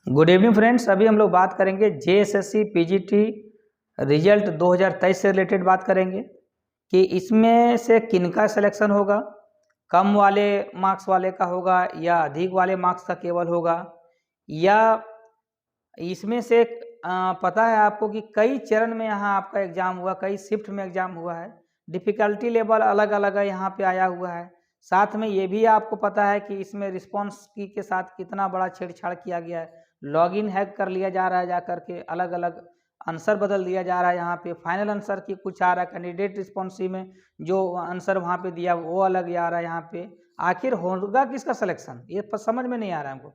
Good evening friends. अभी हम लोग बात करेंगे जेएसएससी पीजीटी रिजल्ट 2023 से रिलेटेड बात करेंगे कि इसमें से किनका सिलेक्शन होगा, कम वाले मार्क्स वाले का होगा या अधिक वाले मार्क्स का केवल होगा, या इसमें से पता है आपको कि कई चरण में यहाँ आपका एग्ज़ाम हुआ, कई शिफ्ट में एग्ज़ाम हुआ है, डिफ़िकल्टी लेवल अलग अलग है यहाँ पे आया हुआ है। साथ में ये भी आपको पता है कि इसमें रिस्पॉन्स की के साथ कितना बड़ा छेड़छाड़ किया गया है। लॉगिन हैक कर लिया जा रहा है, जा करके अलग अलग आंसर बदल दिया जा रहा है। यहाँ पे फाइनल आंसर की कुछ आ रहा है, कैंडिडेट रिस्पॉन्सी में जो आंसर वहाँ पे दिया वो अलग आ रहा है। यहाँ पे आखिर होगा किसका सिलेक्शन, ये समझ में नहीं आ रहा है हमको।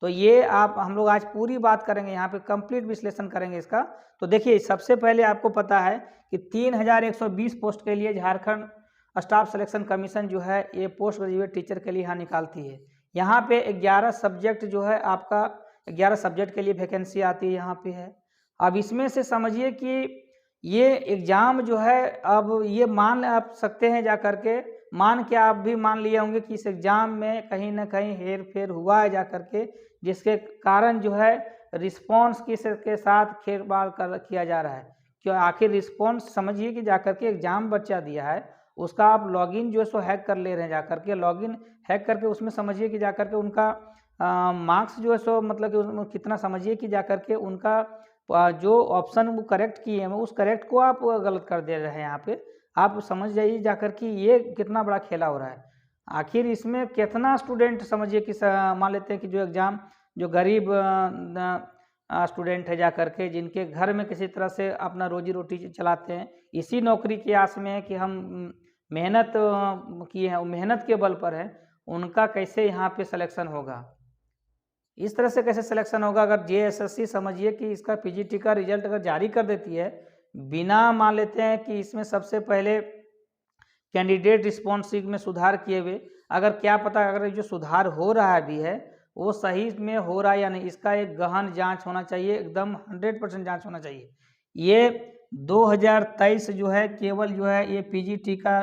तो ये हम लोग आज पूरी बात करेंगे, यहाँ पे कंप्लीट विश्लेषण करेंगे इसका। तो देखिए, सबसे पहले आपको पता है कि 3120 पोस्ट के लिए झारखंड स्टाफ सिलेक्शन कमीशन जो है ये पोस्ट ग्रेजुएट टीचर के लिए यहाँ निकालती है। यहाँ पे 11 सब्जेक्ट जो है आपका 11 सब्जेक्ट के लिए वैकेंसी आती है यहाँ पे है। अब इसमें से समझिए कि ये एग्ज़ाम जो है, अब ये मान आप सकते हैं जा करके, मान के आप भी मान लिए होंगे कि इस एग्ज़ाम में कहीं ना कहीं हेर फेर हुआ है जा करके, जिसके कारण जो है रिस्पॉन्स के साथ खेलवाड़ किया जा रहा है। क्यों? आखिर रिस्पॉन्स समझिए कि जा करके एग्ज़ाम बच्चा दिया है, उसका आप लॉगिन जो है सो हैक कर ले रहे हैं जा करके, लॉगिन हैक करके उसमें समझिए कि जा करके उनका मार्क्स जो है सो मतलब कि उसमें कितना, समझिए कि जा करके उनका जो ऑप्शन वो करेक्ट किए हैं उस करेक्ट को आप गलत कर दे रहे हैं। यहाँ पे आप समझ जाइए जाकर कि ये कितना बड़ा खेला हो रहा है। आखिर इसमें कितना स्टूडेंट समझिए कि मान लेते हैं कि जो एग्ज़ाम जो गरीब स्टूडेंट है जा करके, जिनके घर में किसी तरह से अपना रोजी रोटी चलाते हैं, इसी नौकरी की आस में है कि हम मेहनत किए हैं, मेहनत के बल पर है, उनका कैसे यहाँ पे सिलेक्शन होगा, इस तरह से कैसे सिलेक्शन होगा। अगर जेएसएससी समझिए कि इसका पीजीटी का रिजल्ट अगर जारी कर देती है, बिना मान लेते हैं कि इसमें सबसे पहले कैंडिडेट रिस्पॉन्सिव में सुधार किए हुए, अगर क्या पता अगर जो सुधार हो रहा भी है वो सही में हो रहा है या नहीं, इसका एक गहन जांच होना चाहिए, एकदम 100% जांच होना चाहिए। ये 2023 जो है केवल जो है ये पीजीटी का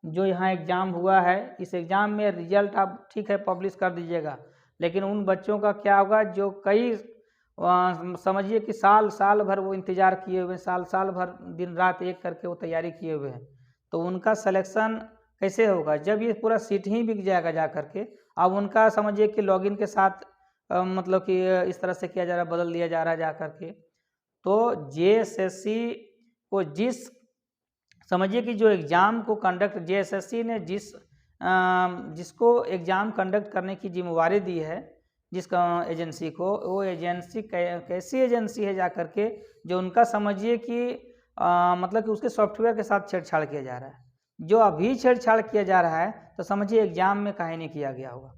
जो यहाँ एग्ज़ाम हुआ है, इस एग्ज़ाम में रिजल्ट आप ठीक है पब्लिश कर दीजिएगा, लेकिन उन बच्चों का क्या होगा जो कई समझिए कि साल भर वो इंतज़ार किए हुए हैं, साल भर दिन रात एक करके वो तैयारी किए हुए हैं, तो उनका सिलेक्शन कैसे होगा जब ये पूरा सीट ही बिक जाएगा जा करके। अब उनका समझिए कि लॉगिन के साथ मतलब कि इस तरह से किया जा रहा है, बदल दिया जा रहा है जा करके। तो जेएसएससी को समझिए कि जो एग्ज़ाम को कंडक्ट जेएसएससी ने जिसको एग्ज़ाम कंडक्ट करने की जिम्मेवारी दी है, जिस एजेंसी को, वो एजेंसी कैसी एजेंसी है जा करके, जो उनका समझिए कि मतलब कि उसके सॉफ्टवेयर के साथ छेड़छाड़ किया जा रहा है। जो अभी छेड़छाड़ किया जा रहा है तो समझिए एग्ज़ाम में काहे नहीं किया गया होगा।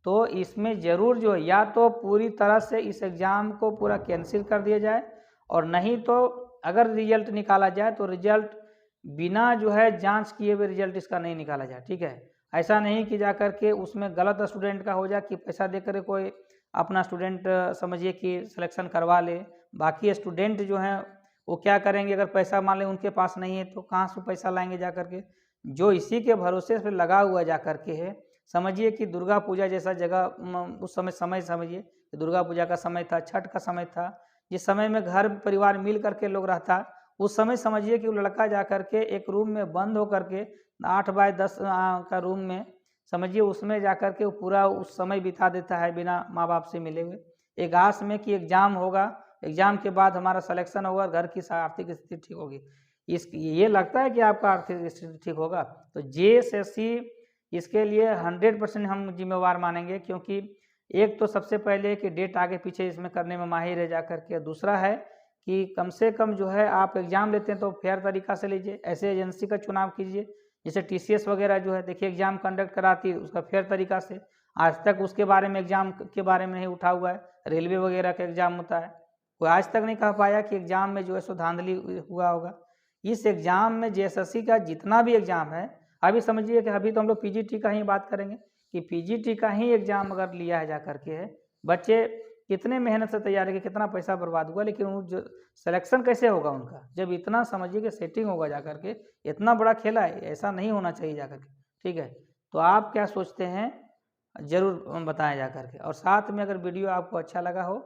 तो इसमें ज़रूर जो है या तो पूरी तरह से इस एग्ज़ाम को पूरा कैंसिल कर दिया जाए, और नहीं तो अगर रिजल्ट निकाला जाए तो रिजल्ट बिना जो है जांच किए हुए रिजल्ट इसका नहीं निकाला जाए, ठीक है। ऐसा नहीं कि जा कर के उसमें गलत स्टूडेंट का हो जाए कि पैसा दे कर कोई अपना स्टूडेंट समझिए कि सिलेक्शन करवा ले, बाकी स्टूडेंट जो हैं वो क्या करेंगे, अगर पैसा मान लें उनके पास नहीं है तो कहाँ से पैसा लाएंगे जा कर के, जो इसी के भरोसे पे लगा हुआ जा कर के है। समझिए कि दुर्गा पूजा जैसा जगह उस समय समझिए कि दुर्गा पूजा का समय था, छठ का समय था, जिस समय में घर परिवार मिल करके लोग रहता, उस समय समझिए कि वो लड़का जा कर के एक रूम में बंद हो करके 8 बाय 10 का रूम में समझिए उसमें जा कर के वो पूरा उस समय बिता देता है बिना माँ बाप से मिले हुए, एक आस में कि एग्ज़ाम होगा, एग्ज़ाम के बाद हमारा सिलेक्शन होगा, घर की आर्थिक स्थिति ठीक होगी। ये लगता है कि आपका आर्थिक स्थिति ठीक होगा। तो जेएसएससी इसके लिए 100% हम जिम्मेवार मानेंगे, क्योंकि एक तो सबसे पहले कि डेट आगे पीछे इसमें करने में माहिर है जा करके, दूसरा है कि कम से कम जो है आप एग्ज़ाम लेते हैं तो फेयर तरीक़ा से लीजिए, ऐसे एजेंसी का चुनाव कीजिए जैसे टीसीएस वगैरह जो है देखिए एग्ज़ाम कंडक्ट कराती है उसका फेयर तरीक़ा से, आज तक उसके बारे में एग्ज़ाम के बारे में नहीं उठा हुआ है। रेलवे वगैरह का एग्ज़ाम होता है, कोई आज तक नहीं कह पाया कि एग्ज़ाम में जो है सो धांधली हुआ होगा। इस एग्ज़ाम में जेएसएससी का जितना भी एग्ज़ाम है, अभी समझिए कि अभी तो हम लोग पीजीटी का ही बात करेंगे कि पीजीटी का ही एग्ज़ाम अगर लिया है जा करके है, बच्चे कितने मेहनत से तैयारी की, कितना पैसा बर्बाद हुआ, लेकिन वो जो सिलेक्शन कैसे होगा उनका, जब इतना समझिए कि सेटिंग होगा जा करके, इतना बड़ा खेला है, ऐसा नहीं होना चाहिए जा करके, ठीक है। तो आप क्या सोचते हैं ज़रूर बताएं जा करके। और साथ में अगर वीडियो आपको अच्छा लगा हो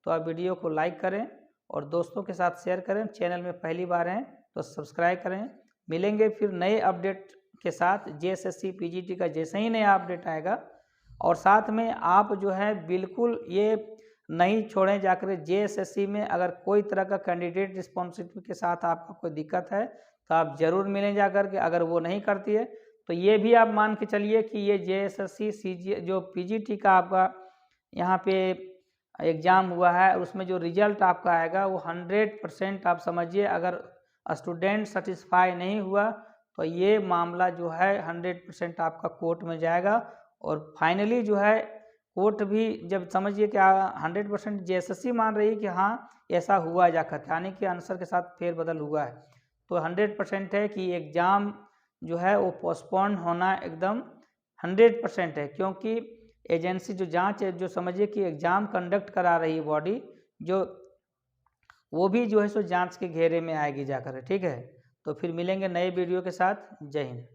तो आप वीडियो को लाइक करें और दोस्तों के साथ शेयर करें। चैनल में पहली बार हैं तो सब्सक्राइब करें। मिलेंगे फिर नए अपडेट के साथ जेएसएससी पीजीटी का जैसे ही नया अपडेट आएगा। और साथ में आप जो है बिल्कुल ये नहीं छोड़ें जाकर जेएसएससी में अगर कोई तरह का कैंडिडेट रिस्पॉन्सिबिलिटी के साथ आपको कोई दिक्कत है तो आप ज़रूर मिलें जाकर के। अगर वो नहीं करती है तो ये भी आप मान के चलिए कि ये जेएसएससी सीजी जो पीजीटी का आपका यहाँ पे एग्ज़ाम हुआ है उसमें जो रिजल्ट आपका आएगा वो 100% आप समझिए। अगर स्टूडेंट सेटिस्फाई नहीं हुआ तो ये मामला जो है 100% आपका कोर्ट में जाएगा। और फाइनली जो है कोर्ट भी जब समझिए कि 100% जेएसएससी मान रही है कि हाँ ऐसा हुआ जाकर यानी कि आंसर के साथ फेरबदल हुआ है तो 100% है कि एग्ज़ाम जो है वो पोस्टपोन होना एकदम 100% है। क्योंकि एजेंसी जो जांच है जो समझिए कि एग्ज़ाम कंडक्ट करा रही है बॉडी जो वो भी जो है सो जांच के घेरे में आएगी जाकर। ठीक है, तो फिर मिलेंगे नए वीडियो के साथ। जय हिंद।